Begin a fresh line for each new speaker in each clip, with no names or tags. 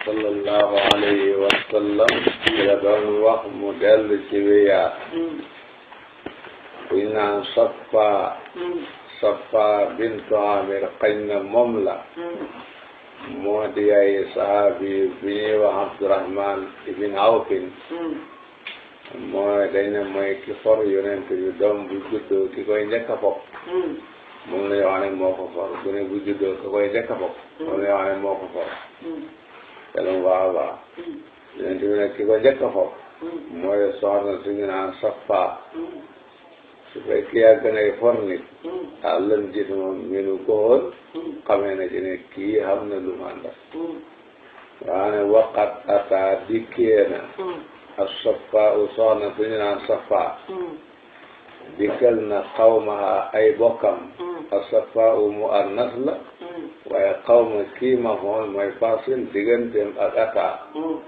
sallallahu alayhi wa sallam la doon wax mu dellu ci wiyaat kuñ naan Saffa bintu Amir xañ na moom la moo di ay sahabi bi ñuy wax Abdurahman ibn Awfin mooy dañ ne mooy ki for yonent bi doom bu juddoo ki koy njëkk a fopp moom la ñu wax ne moo ko for bu ne bu juddoo ki koy njëkk a fopp moom la ñu wax ne moo ko for telum baax a baax yonent bi nag ki ko njëkk a fopp mooy soxna suñu naan Saffa su fekkee yàgg nay for nit lam gis moom minu ko woon xamee na ci ne kii xam na lu mànda waane waqat ata dikkee na ak Saffa u soxna suñu naan Saffa dikkal na xawma ay bokkam ak Saffa u mu annas la waaye xawma kii ma xool mooy fasil digganteem ak ata moo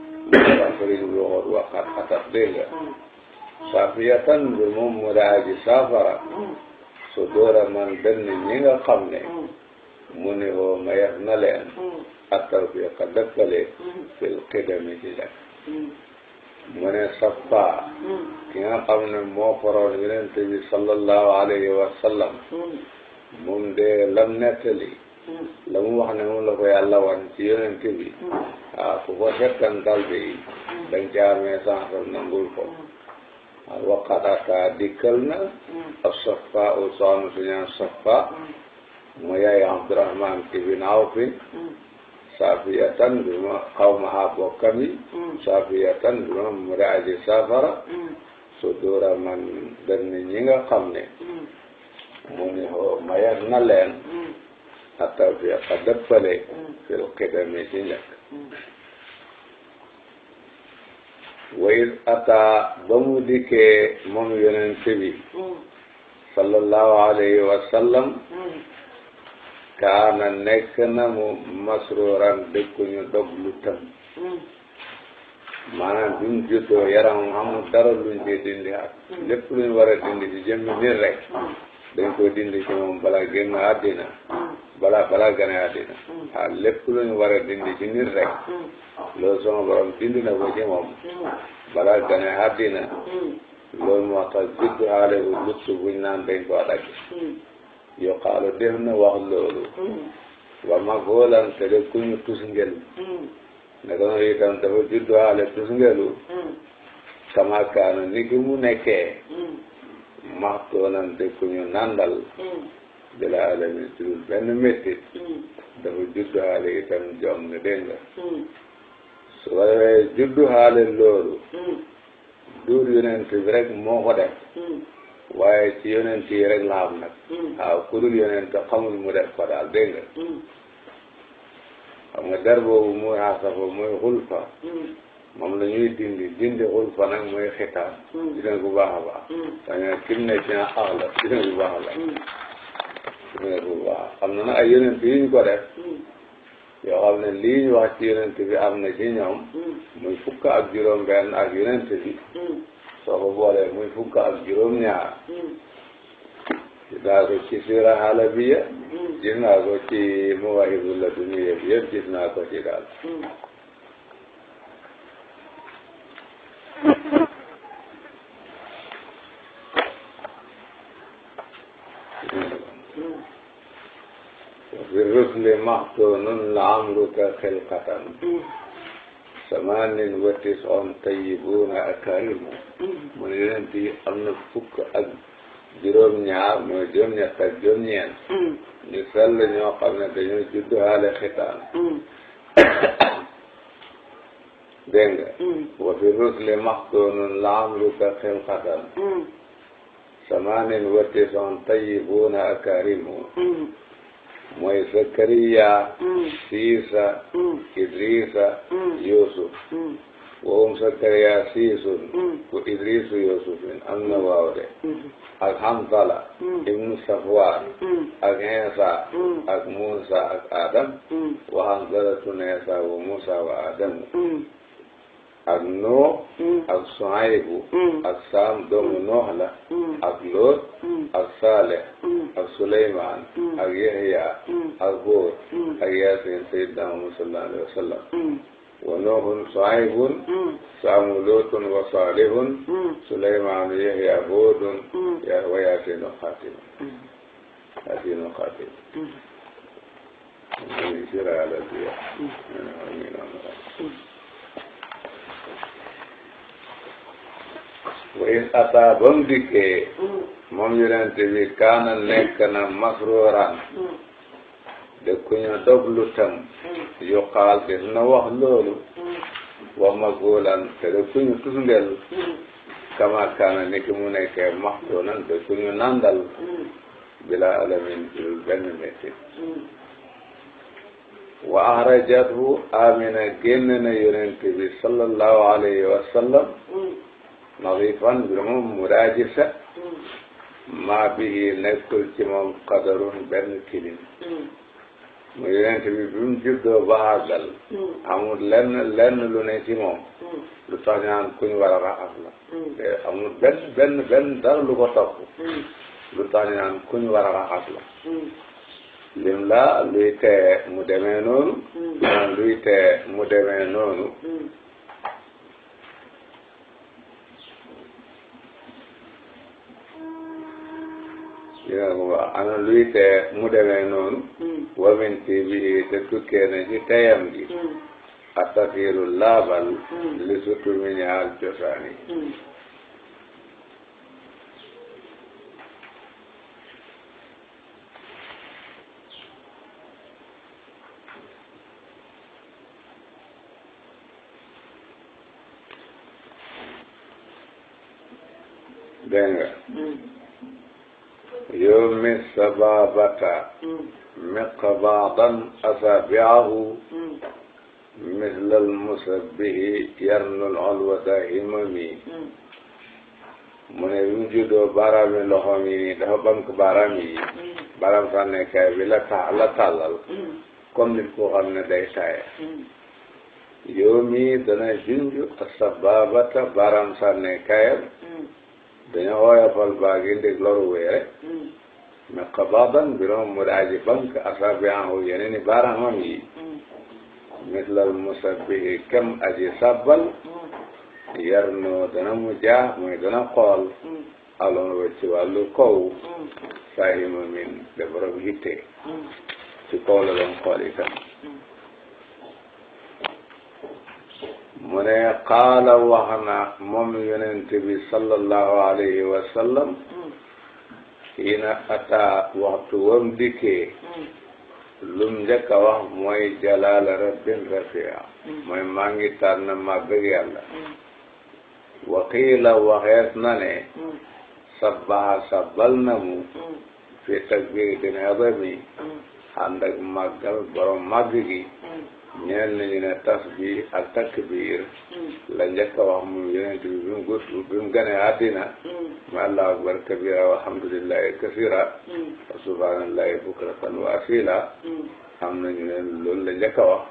fariñ lu waxoot waqat ata dégg nga safiyatan bi moom mu daa ji saafara su doora man benn ñi nga xam ne mu ni hoo mayef na leen at-tawfiqa dëkkale fil qidami ci lekk mu ne Saffa ki nga xam ne moo foroon yonent bi sallallahu alayhi wa sallam moom de lam nettali la mu wax ne moom la ko yàlla wan ci yonent bi ku ko settantal bi dañ ca amee sansam nangul ko waqat ata dikkal na ak Saffa u soxna suñu Saffa mu yaay Abdurahman ibn Awfin safiyatan bi ma xaw ma ha bokkam yi safiyatan bi ma mu daa aji safara su dóora man dañ ñi nga xam ne mu ni hoo mayar na leen at-tawfiqa dëppale fil qidami ci njëkk wayit ata ba mu dikkee moom yonent bi sallallahu alayhi wa sallam kaana nekk na mu masruuran dëkkuñu dog lu tëm maanaam bi mu juddoo yaramam amul dara luñ ci dindi ak lépp luñ war a dindi ci jëmmi nit rek dañ ko dindi ci moom bala génn àddina bala gane àddina lépp luñ war a dindi ci nit rek loolu sama borom dindi na ko ci moom bala gane àddina loolu moo tax juddu xaale bu lutt buñ naan dañ koo dagg yuqaalu def na wax loolu wa magoolan te de kuñu tusngel ne ko noonu itam dafa juddu xaale tusngelu kama kaana ni ki mu nekkee maxtoonan de kuñu nandal bila alami tudul benn méttit dafa juddu xaale itam jom nga dégg nga su ko defee juddu xaale loolu duur yonent bi rek moo ko def waaye ci yonent yi rek la am nag waaw ku dul yonent xamul mu def ko daal dégg nga xam nga der boobu muy xasafa muy xulfa moom la ñuy dindi xulfa nag muy xitaan dina bu baax a baax dañu kim ne ci ax la dina bu baax la dina bu baax xam na nag ay yonent yi ñu ko def yoo xam ne lii ñu wax ci yonent bi am na ci ñoom muy fukk ak juróom benn ak yonent bi soo ko boolee muy fukk ak juróom ñaar gis naa ko ci siira Halabiya gis naa ko ci Mawaahibu Ladunniya yëpp gis naa ko ci daal fi rusli maxtuunun la amruka xilqatan samanin wa tis'un tayyibuuna akarimu mu ne yonent yi am na fukk ak juróom-ñaar mooy juróom-ñett ak juróom-ñeent ñu sell ñoo xam ne dañoo juddu haale xitaan dégg nga wa fi rusli maxtuunun la amruka xilqatan samanin wa tis'un tayyibuuna akarimu mooy Zakariya Siisa Idrisa Yusuf woom Zakariya Siisun ku Idrisu Yusufin am na waaw de ak Hamzala ibnu Safwan ak Insa ak Musa ak Adam wa Hamzalatu Insa wa Musa wa Adamu ak Nuux ak Suaybu ak Saam doomu Nuux la ak Loot ak Saaleh ak Suleymaan ak Yahya ak Huud ak Yaasin sayyidina Muhammad sallallahu alayhi wa sallam wa nuuhun Suaybun Saamu Luutun wa Saalihun Suleymaanu Yahya Huudun wa Yaasiinu Xaatim wa in ataa ba mu dikkee moom yonent bi kaana nekk na masruuran de ku ñu doglu tam yuqaal des na wax loolu wa magulan te de ku ñu tusngel kama kaana ni ki mu nekkee maxtuunan de ku ñu nandal bila alamin dul benn métti wa axrajathu amina génn na yonent bi sallallahu alayhi wa sallam nadifan bi moom muraaji set maa bihi nekkul ci moom qadarun benn kilim mu yonent bi bi mu juddoo ba àggal amul lenn lu ne ci moom lu tax ñaan kuñ war a raxas la te amul benn dara lu ko topp lu tax ñaan kuñ war a raxas la lim la luy tee mu demee noonu luy tee mu demee noonu ana luy tee mu demee noonu waminti bi te tukkee na ci teyam gi attafiiru laabal li sutu mi ñaal cosaani dégg nga yawmi sababata miqbaadan asaabi'ahu mislal musabbihi yarnul olwata himami mu ne bi mu juddoo baaraami loxoom yi nii dafa bank baaraam yi baaraam sànnekaay bi la tàllal comme nit koo xam ne day taaye yawmi dana junju sababata baaraam sànnekaayam dañoo woyofal baagi ndig loru wéy rek mais xabaadan biroom mu daaji bank asaabi'ahu yeneen i baaraamam yi mislal musabbihi kem aji sabbal yarno dana mu jaa mooy dana xool aloon wa ci wàllu kaw saahima min de borom hitte ci kaw la doon xool itam mu ne qaala wax na moom yonent bi sallallahu alayhi wa sallam xiina ataa waxtu wam dikkee lum njëkk a wax mooy jalaala rabbin rafia mooy maa ngi tànn màggag yàlla wa qiila waxees na ne sabbaha sabbal na mu fi takbiiratil azami ànd ak màggal borom màgg gi ñeel nañu ne tasbih ak takbir la njëkk a wax mu yonent bi bi mu gane àddina ma allahu akbar kabira walhamdulillahi kasira wa subhanallahi bukratan wa asila am nañu ne loolu la njëkk a wax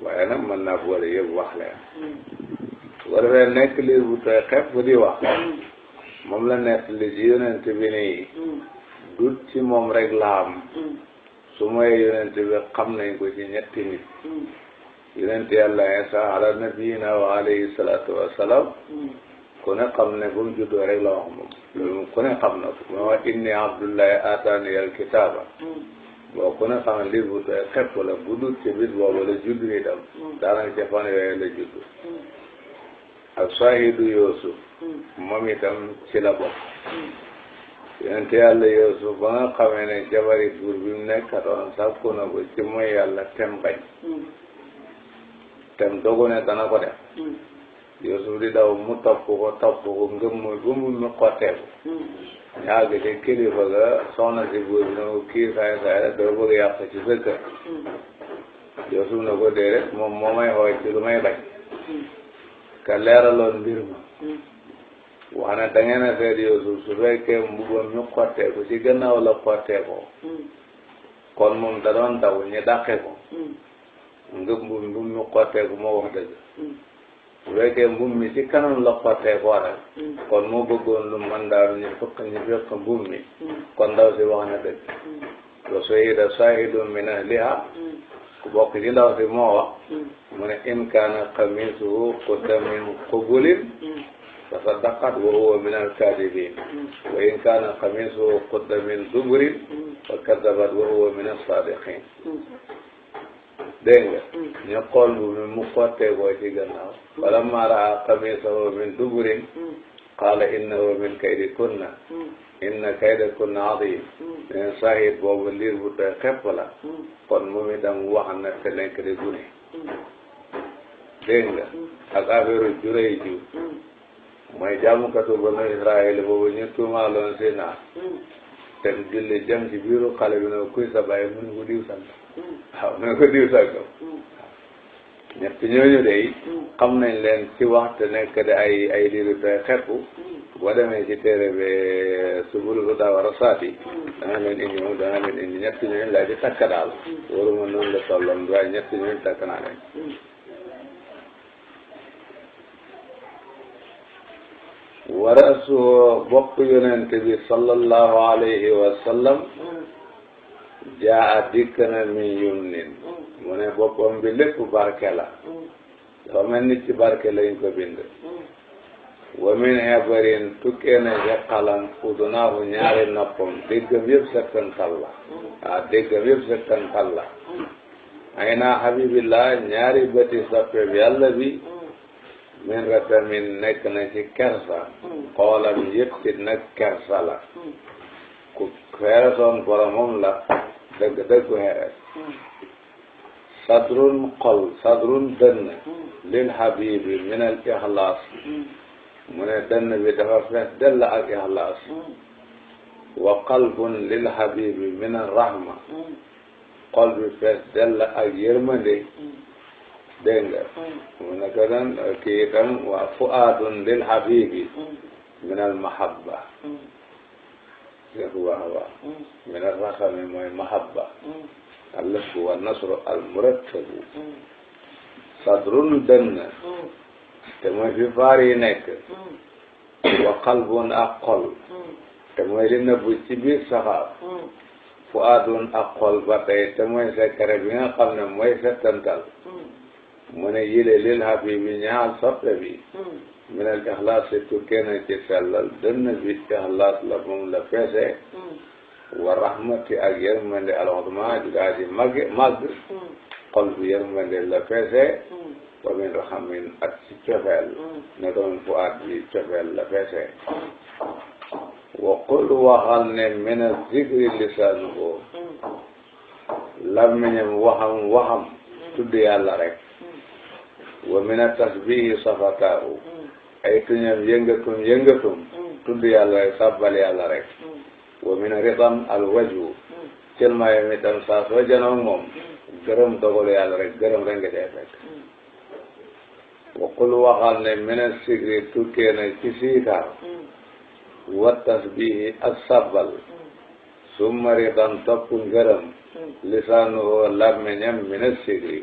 waaye nag mën naa boole yëpp wax leen bu defee nekk liir bu tooy xepp bu di wax moom la nekk li ci yonent bi nii dut ci moom rek la am su mooy yonent bi xam nañ ko ci ñetti nit yonent yàlla Isa ala nabiyina wa alayhi salatu wassalam ku ne xam ne ba mu juddoo rek la wax moom loolu moom ku ne xam na ko moo wax inni abdullahi atani al kitaba boo ku ne xam ne lii bu tooy xepp la bu dut ci bit boobu la juddu itam daanaka ca fan yooyu la juddu ak sahidu Yusuf moom itam ci la bokk yonent yàlla Yuusuf ba nga xamee ne jabari buur bi mu nekkatoon sàkku na ko ci mooy yàlla tem bañ tem dogu ne dana ko def Yuusuf di daw mu topp ko ngëm muy bu mu xotteeku ñaag ci kilifa ga soxna si buur bi ne ko kii saay la doo bëgg yàq ci sa kër Yuusuf na ko déedéet moom moo may xooy ci lu may bañ ka leeraloon mbir ma wax ne da ngeen a seet Yuusuf su fekkee mbubam ñu xotteeku ci gannaaw la xotteekoo kon moom da doon daw ñu dàqe ko nga mbub ñu xotteeku moo wax dëgg su fekkee mbub mi ci kanam la xotteekoo rek kon moo bëggoon lu man daal ñu fekk mbub mi kon ndaw si wax na dëgg wa shahida shahidun min ahliha ku bokk ci ndaw si moo wax mu ne in kaana qamisuhu qudda min qubulin fa saddaqat wa huwa min al-kaadibin wa in kaana qamisuhu qudda min duburin fa kadabat wa huwa min as-sadiqin. dégg nga ñu xool bu mu xottee ko ci gannaaw falammaa raa qamisahu min duburin qaala innahu min kaydikunna inna kaydakunna aziim. mais sahid boobu liir bu tooy xepp la kon moom itam wax na te nekk di gune. dégg nga ak affaire juróoy jiw mooy jaamukatu banu Israël boobu ñu tuumaaloon si naa te julli jëm ci biiru xale bi ne kuy sa bàyyi mu ne ko diw sant waaw mu ne ko diw sàngam ñett ñooñu de xam nañ leen ci waxtu nekk de ay liiru tooy xepp. boo demee ci téere bi Subulul Hudaa wa Rasaati dana leen indi ñett ñooñu laa di takk daal waruma noonu la tolloon waaye ñett ñooñu takk naa leen. wa ra'suhu bopp yonent bi sallallahu alayhi wa sallam jaa dikk na min yumnin mu ne boppam bi lépp barke la dafa mel ni ci barke lañ ko bind. wa min hebarin tukkee na xalam udunaahu ñaari noppam déggam yëpp settantal la waaw déggam yëpp settantal la. ay naa habibillah ñaari bëti soppe bi yàlla bi min ratamin nekk na ci kersa xoolam yëpp ci nag kersa la ku xeeresoon boromam la dëgg dëggu xeeres. sadrun xol sadrun dënn lil habibi min al ixlaas mu ne dënn bi dafa fees dell ak ixlaas. wa qalbun lil habibi min al rahma xol bi fees dell ak yërmande. dégg nga mu ne ko doon kii itam wa fuaadun lil habibi min al mahabba. dégg nga wax wax min al raxami mooy mahabba. al-lafzu wa nasru al murattabu. sadrun dënn te mooy fi faar yi nekk. wa qalbun ak xol te mooy li nëbbu ci biir saxaar. fuaadun ak xol ba tey te mooy secret bi nga xam ne mooy settantal. mu ne yile lil habibi ñaal soppe bi min al ixlaas tukkee na ci sellal dënn bi ixlaas la moom la feese. wa rahmati ak yërmande al-uzma jugaa ji màgg xol bi yërmande la feese. wa min rahamin ak ci cofeel ne doon fuaad bi cofeel la feese. wa qul waxal ne min az-zikri lisaanuhu làmmiñam waxam tudd yàlla rek. wa min at-tasbihi safataahu ay tuñam yëngatum tudd yàlla rek sabbal yàlla rek. wa min ridan al-wajhu cëlmaayam itam saa soo janoog moom gërëm dogalu yàlla rek gërëm rek nga cay fekk. wa qul waxal ne min as-zikri tukkee na ci siikaar. wa tasbihi ak sabbal. summa ridan topp ngërëm. lisaanuhu làmmiñam min as-zikri.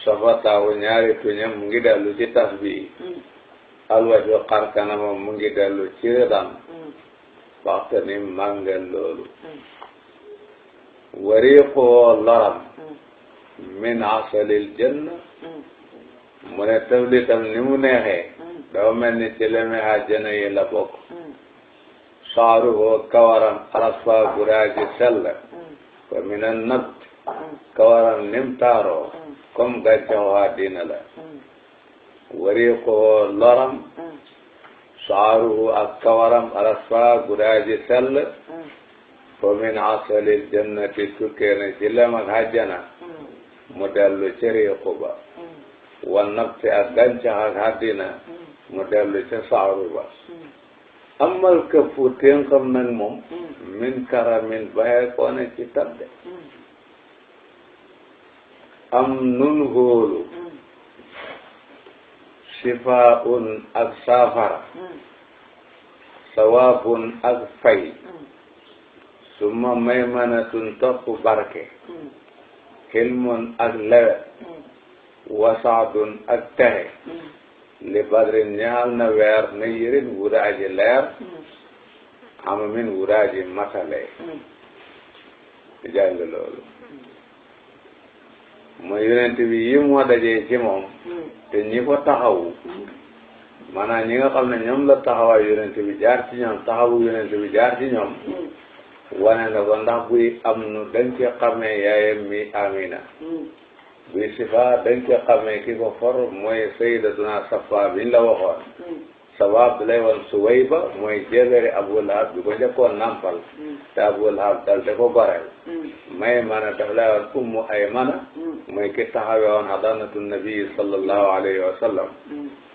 safataahu ñaari tuñam mu ngi dellu ci tasbih. alwaju xar kanamam mu ngi dellu ci ridan. waxta ni màngal loolu. wariqoo loram. min asalil janna. mu ne tawlitam ni mu neexee. dafa mel ni ci leme àjjana yi la bokk. saaruhu kawaram arasfa guraaji sell. wa min an nabt kawaram nim taaroo. comme gàncaxu àddina la. wariqoo loram. saaruhu ak kawaram arasfa gudaaji sell. fa min asalil jannati tukkee na ci lem ak àjjana. mu dellu ci riiqu ba. wa nabti ak gàncax ak àddina. mu dellu ci saaru ba. amal këfu ténqam nag moom. min karamin bàyyee koo ne ci tabde. am nun hóolu. sifaun ak saafara. sawaabun ak fay. summa maymanatun topp barke. xilmun ak lewet. wasaadun ak texe. li badrin ñaal na weer na yërin wuraaji leer. amamin wuraaji matale. di jàng loolu. mooy yonent bi yi moo dajee ci moom te ñi ko taxawu maanaam ñi nga xam ne ñoom la taxawaay yonent bi jaar ci ñoom taxawu yonent bi jaar ci ñoom wane na ko ndax buy am nu dañ ci xamee yaayam mi Amina buy sifa dañ ci xamee ki ko for mooy Sayyidatuna Safa biñ la waxoon sabab bi lay woon Suwayba mooy jéebéeri Abu Lahab bi ko njëkkoon nampal te Abu Lahab dal te ko goreel Maymana daf lay woon Ummu Aymana mooy ki taxawee woon hadanatu nabi sallallahu alayhi wa sallam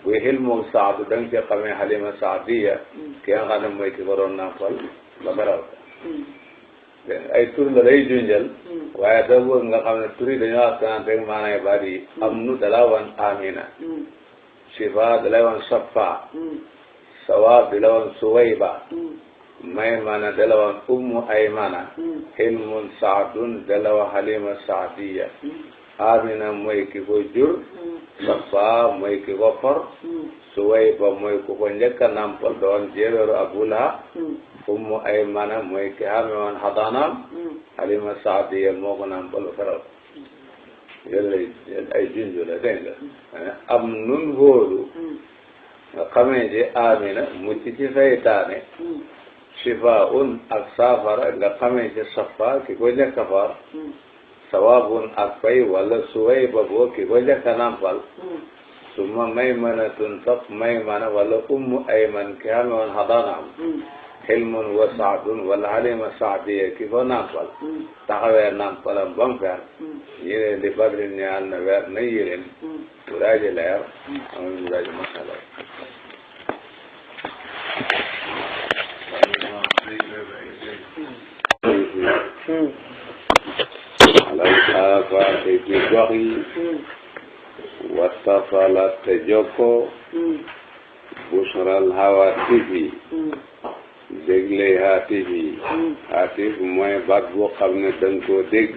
buy xilmu Saadu da nga ci xamee Halima Saadiya ki nga xam ne mooy ki ko doon nampal ba beral ko ay tur la day junjal waaye da bëgg nga xam ne tur yi dañoo askan rek maanaam baat yi am nu dala woon Amina Shifa dala woon Safa Sawaab dala woon Suwayba Maymana dala woon Ummu Aymana Hilmun Saadun dala woon Halima Saadiya Amina mooy ki ko jur Safa mooy ki ko for Suwayba mooy ku ko njëkk a nampal doon jéebeeru Abu Lahab Ummu Aymana mooy ki xame woon xadaanaam Halima Saadiya moo ko nampal faral yooyu ay junju la dégg nga am nun hóolu nga xamee ci Amina mucc ci saytaane shifaun ak saafara nga xamee ci Safa ki ko njëkk a far sawaabun ak fay wala Suwayba boo ki ko njëkk a nampal summa Maymanatun topp Maymana wala Ummu Ayman ki xame woon xadaanaam Hilmun wa Saadun wala Halima Saadiya ki ko nampal taxawee nampalam ba mu fer ñi ne li Badrin ñaan na weer na yéren muraaji leer amul muraaji masala alal aafaaqi ci gox yi wattasalat te jokko bushral hawaatif yi dégle haatif yi haatif mooy baat boo xam ne danga koo dégg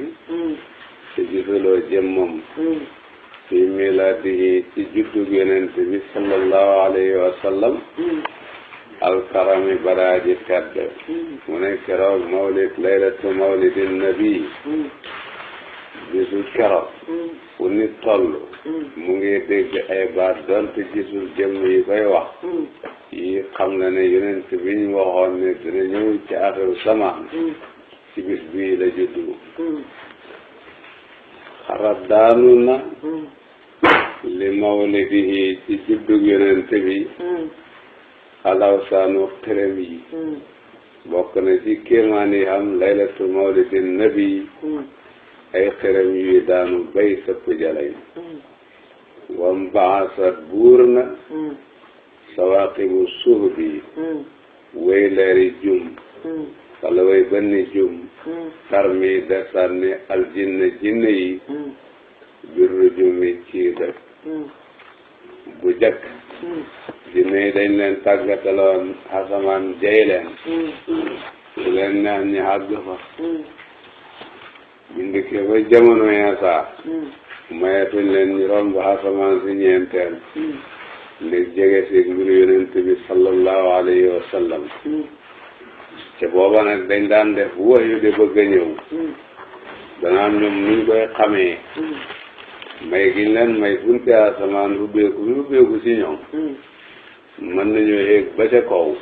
te gisuloo jëmmam fi milaadihi ci juddug yonent bi sallallahu alayhi wa sallam alkarami baraaji tedd mu ne keroog mawlid laylatu mawlidin nabi bisu keroog fu nit toll mu ngi dégg ay baat doonte gisul jëmm yi koy wax yi xam na ne yonent bi ñu waxoon ne dina ñëw ci axiru zaman ci bis bii la juddu xarab daanu na li mawlidihi ci juddug yonent bi xalaw saanu xërëm yi bokk na ci kéemaan yi xam laylatu mawlidin nabi ay xërëm yuy daanu bay sëpp jalañ wam baasat buur na sawaqibu suhbi way leeri jum wala way banni jum tarmi da sànni aljinne jinne yi birru jumi ci dëkk bu jëkk jinne yi dañ leen tàggataloon asamaan jay leen su leen neex ñi àgg fa bindike ba jamono Iisaa mayetuñ leen ñu romb asamaan si ñeenteel ndég jege si mbiru yonent bi sallallahu alayhi wa sallam te booba nag dañ daan def wax yu di bëgg a ñëw danaan ñoom nuñ koy xamee may giñ leen may bunte asamaan ubbeeku ci ñoom mën nañu yéeg ba ca kaw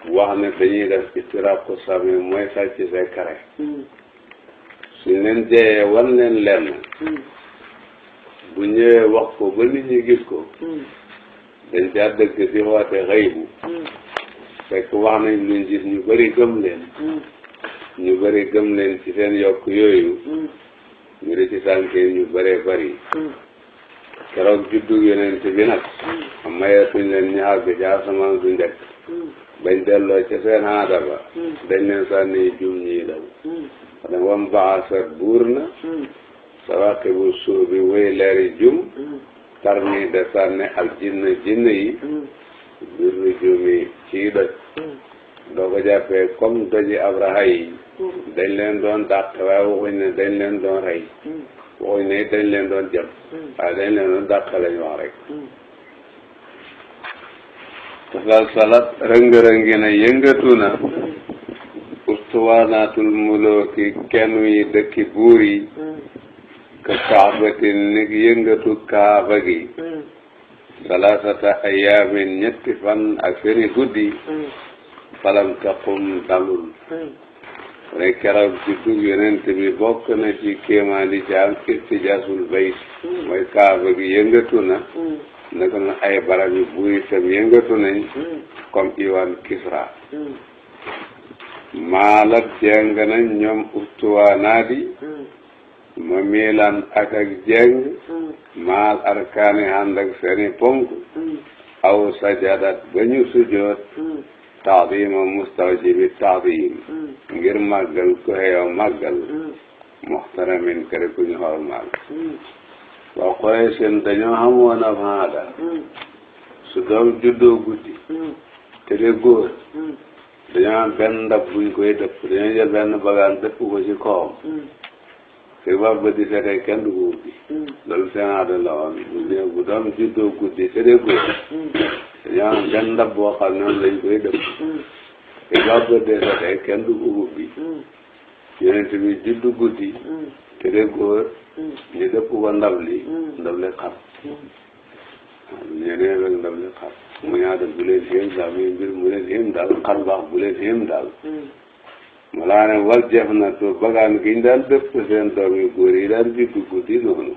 wax ne dañuy def istiraaqu sami mooy sàcc secret suñ leen jeyee wan leen lenn bu ñëwee wax ko ba nit ñi gis ko dañ caa dëgg di woote xëybu fekk wax nañ luñ gis ñu bëri gëm leen ñu bëri gëm leen ci seen yokk yooyu ñu di ci sànkee ñu bëree bëri keroog juddu yonent bi nag mayeetuñ leen ñu àgg ci asamaan su njëkk bañ delloo ca seen aada ba dañ leen sànni jum ñii daw xanaa wam baasat buur na sawaqibu suubi wéy leeri jum tarmi de sànni al jinne yi birru jumi ci doj doo ko jàppee comme doji Abraha yi dañ leen doon dàq waaye waxuñ ne dañ leen doon rey waxuñ ne dañ leen doon jëm waaye dañ leen doon dàq lañ wax rek tasalsalat rëng-rëngi na yëngatu na ustuwaanaatul mulooki kenn yi dëkki buur yi ka kaabatin nig yëngatu kaaba gi salasata ayaamin ñetti fan ak seeni guddi falam taqum dalul rek keroog juddu yonent bi bokk na ci kéemaan di ci am istijaasul bayt mooy kaaba gi yëngatu na naka na ay barab yu buur itam yëngatu nañ comme Iwan Kisra maalat jeng nañ ñoom ustuwaanaadi ma miilan ak jeng maal arkaani ànd ak seeni ponk aw sajadat ba ñu sujoot taadima mustawjibi taadim ngir màggal ko xeew màggal muxtaramin kër ku ñu xormaal waa Quraysh dañoo xamoon ab aada su doom juddoo guddi te de góor dañoo am benn ndab buñ koy dëpp dañoo jël benn bagaan dëpp ko ci kawam te ba di seetee kenn du ko ubbi loolu seen aada la woon bu doom juddoo guddi te de góor dañoo am benn ndab boo xam ne lañ koy dëpp te ba di seetee kenn du ko ubbi yonent bi juddu guddi te de góor ñu dëpp ko ndab li xar ñu ne rek ndab li xar mu ñaata bu leen xéem daal muy mbir mu leen xéem daal xar baax bu leen xéem daal mu laa ne wal jëf na to bagaan gi ñu daan dëpp seen doom yu góor yi daan juddu guddi noonu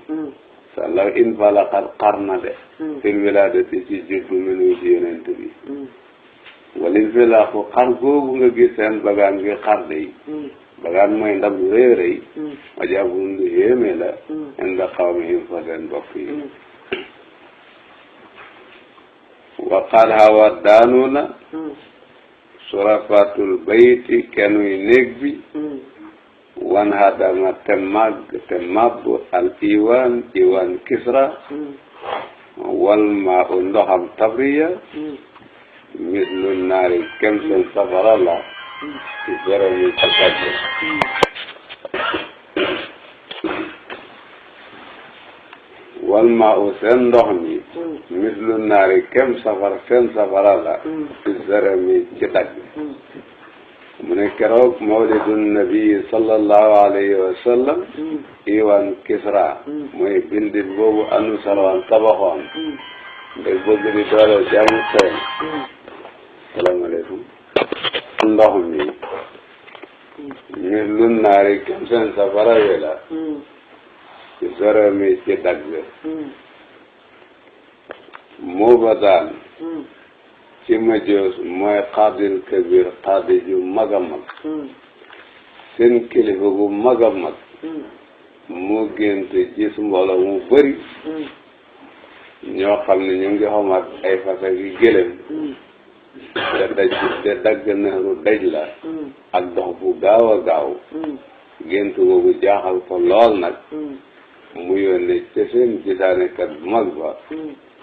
sàllaw in fala xar na de fil wilaadati ci juddu minu ci yonent bi walin fi laa ko xar googu nga gis seen bagaan gi xar de bagaan mooy ndab lu rëy rëy ma jàppul lu yéeme la inda qawmihim fa seen mbokk yi waqad hawa daanu na surafatul bayti kenuy néeg bi wan hadama te màbb al iwan kisra wal maa u ndoxam tabriya mislu naari kem seen safara la ci bërëmi ci kàddu wal maa u seen ndox mi mislu naari kem seen safara la ci bërëmi ci dagg mu ne keroog mawlidu nabi sallallahu alayhi wa sallam Iwan Kisra mooy bindin boobu anu sarwaan tabaxoon ndeg bëgg di doole jàmm seen salaamaaleykum ndox mi mislu naari kem seen safara wi la ci bërëmi ci dagg moo ba daan ci majoos mooy xaadil kabir xaadi ju mag a mag seen kilifa gu mag a mag mu gént gis mbooloo mu bëri ñoo xam ne ñu ngi xomat ay fas ak gëlëm te dagg naxaru daj la ak dox bu gaaw a gaaw gént googu jaaxal ko lool nag mu yónnee ca seen gisaanekat bu mag ba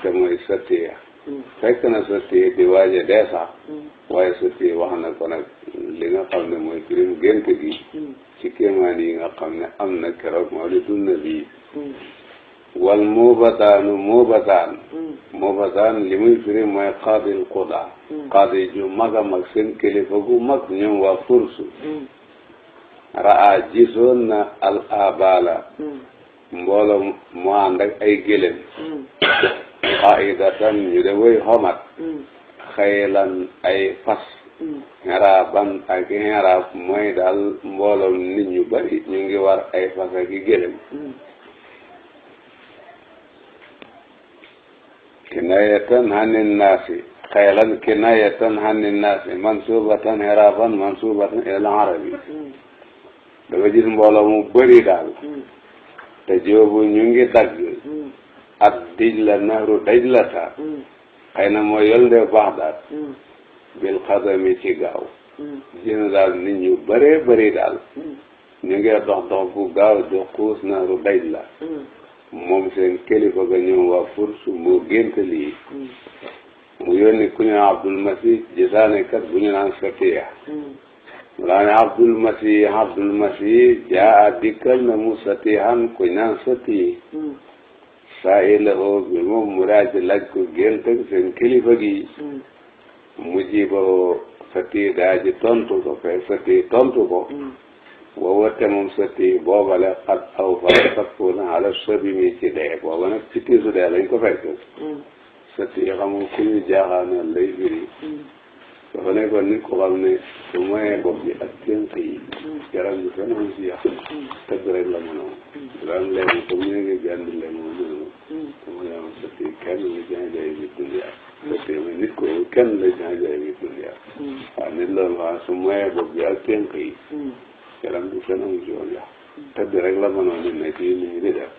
te mooy Satiya fekk na Satiya di waaje dee sax waaye Satiya wax na ko nag li nga xam ne mooy firim gént gi ci kéemaan yi nga xam ne am na keroog mawlidu nabi wal muubataan li muy firi mooy qaadil qudaa qaadi ju mag a mag seen kilifa gu mag ñoom waa fursu raa gisoon na al abala mbooloo mu ànd ak ay gëlëm qaidatan ñu de woy xomat xaylan ay fas xeraaban ak xeraab mooy daal mbooloom nit ñu bari ñu ngi war ay fas ak i gëlëm kinayatan hanin naasi xaylan kinayatan hanin naasi mansubatan xeraaban mansubatan ilal arabi dafa gis mbooloo mu bari daal te joobu ñu ngi dagg ak Dijla nahru Dajlata xëy na mooy yolnde Baxdaad bil xadami ci gaaw gis na daal nit ñu bëree bëri daal ñu ngi dox bu gaaw di xuus nahru Dajla moom seen kilifa ga ñoom waa Furs moo gént lii mu yónni ku ñu Abdul Masih gisaanekat bu ñu naan Satiya mu laa ne Abdul Masih jaa dikkal na mu Satihan ku ñu naan Satiya saa ilahoo bi moom mu daal di laaj ko gént ak seen kilifa gi mu jibahoo Satiya daal di tontu ko fekk Satiya tontu ko wowate moom sëtti boobale xat aw fa sappu na ala sobi mi ci dee booba nag ci tiisu dee lañ ko fekk sëtti yi xamul ku ñu jaaxaanal lay firi dafa nekkoon nit ko xam ne su mayee bopp bi ak tënk yi yaram bi fenn am si yàq tëgg rek la mënoon daan léegi comme ñu ngi gànd leen moom mënoon dama ne am sëtti kenn la janjaay bi dundiyaa sëtti ma nit ko kenn la janjaay bi dundiyaa waaw nit loolu waa su mayee bopp bi ak tënk yi yaram bi fenn am si woon yàq tëgg rek la mënoon di nekk yi nit ñi di def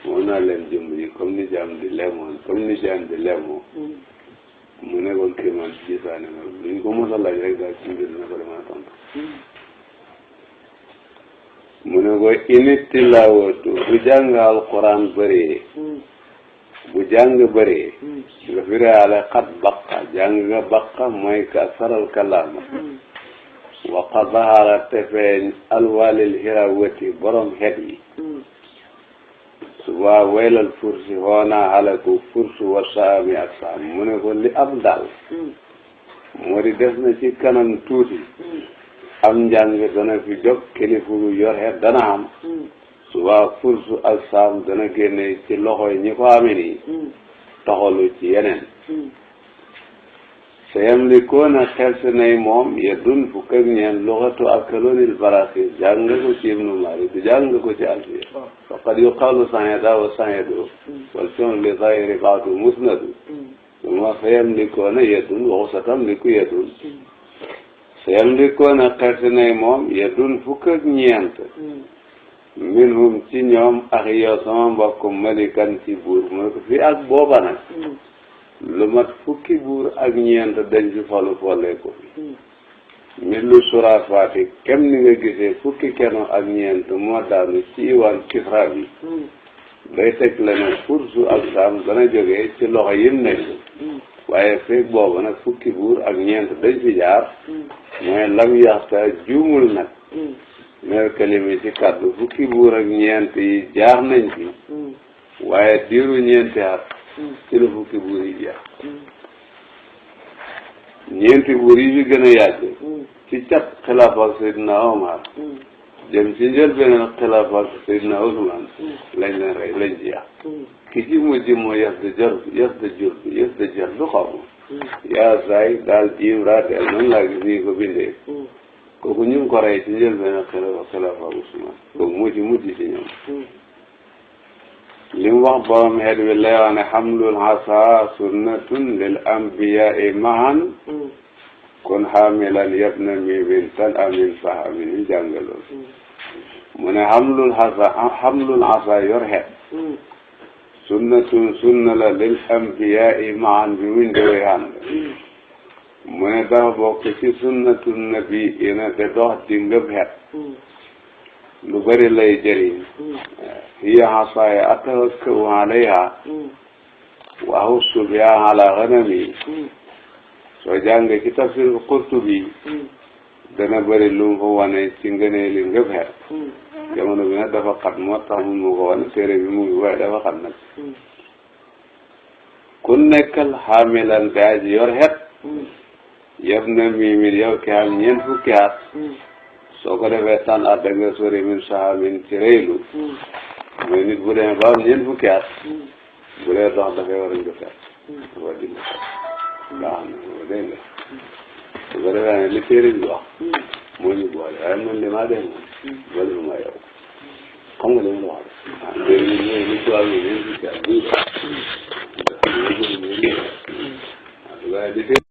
moo naa leen jëmb yi comme ni jaam di lemoon comme ni jaam di lemoo mu nekkoon kéemaan ci gisaane na luñ ko mos a laaj rek daal ci mbir na ko dama tontu mu ne ko init tilaawatu bu jàng alquran bëree bu jàng bëree nga firaale xat baqa jàng nga baqa mooy ka saral kalaama wa qad zahara te feeñ alwalil hirawati borom xet yi suba waylal fursi xoonaa halaku fursu wa saami ak saam mu ne ko li am daal moo di des na ci kanam tuuti am njàng dana fi jóg kilifa gu yor xet dana am suba fursu ak saam dana génne ci loxoy ñi ko amee nii toxalu ci yeneen sayam li koona xel si nay moom yeddun fukk ak ñeen luxatu akalonil baraxis jàng nga ko ci ibnu malik jàng nga ko ci alfiya faqad yuqalu sanyada wa sanyadu wal fi'lu li zahiri baatu musnadu suma sayam li koona yeddun waxu satam li ku yeddun sayam li koona xel si nay moom yeddun fukk ak ñeent minhum ci ñoom ak yow sama mbokk malikan ci buur mu ne ko fi ak booba nag lu mat fukki buur ak ñeent dañ fi falu follee ko fi mit lu surafaati kem ni nga gisee fukki keno ak ñeent moo daanu ci iwaan Kisra bi day teg la ne fursu ak saam dana jógee ci loxo yim nekk waaye feeg booba nag fukki buur ak ñeent dañ fi jaar mooy lam yaxta juumul nag mel kalimi ci kàddu fukki buur ak ñeent yi jaar nañ fi waaye diiru ñeenti at ci la fukki buur yi jeex ñeenti buur yi fi gën a yàgg ci cat xilaafa ak Seydina Omar jëm ci njël beneen xilaafa ak Seydina Ousmane lañ leen rey lañ jeex ki ci mujj moo yas da jar du xaw ma yaa saay daal jiim raateel noonu laa gis nii ko bindee kooku ñu ngi ko rey ci njël beneen xilaafa ak Ousmane kooku moo ci mujj ci ñoom li mu wax borom xeet bi lay wax ne xamlul asa sunnatun lil ambiyaai mahan kun xaamilan yabna mi bin tan amin fahamin ñu jàngaloon mu ne xamlul asa yor xeet sunnatun sunna la lil ambiyaai mahan bi muñ dewee ànd mu ne dafa bokk ci sunnatun nabi ina te dox di ngëb xeet lu bëri lay jëriñ hiya hasaaya atawakkau alayha wa ahussu biha ala ghanami soo jàngee ci tafsir Qurtubi dana bëri lu mu fa wane ci ngëneeli ngëb xeet jamono bi nag dafa xat moo tax mun mu ko wane téere bi mu ngi waaye dafa xat nag ku nekkal xaamilan te aji yor xeet yab na miimit yow ki am ñeent fukki at soo ko defee tànn at da nga sori min sahamin ci rëylu mooy nit bu demee ba am ñeent fukki at bu dee dox dafay war a njëkk at dafa dindi baax na ko dégg nga su ko defee ne li téere bi wax moo ñu boole waaye man li maa def moom boole ma yow xam nga li ma la wax ah téere bi ñooy li tubaab yi ñeent fukki at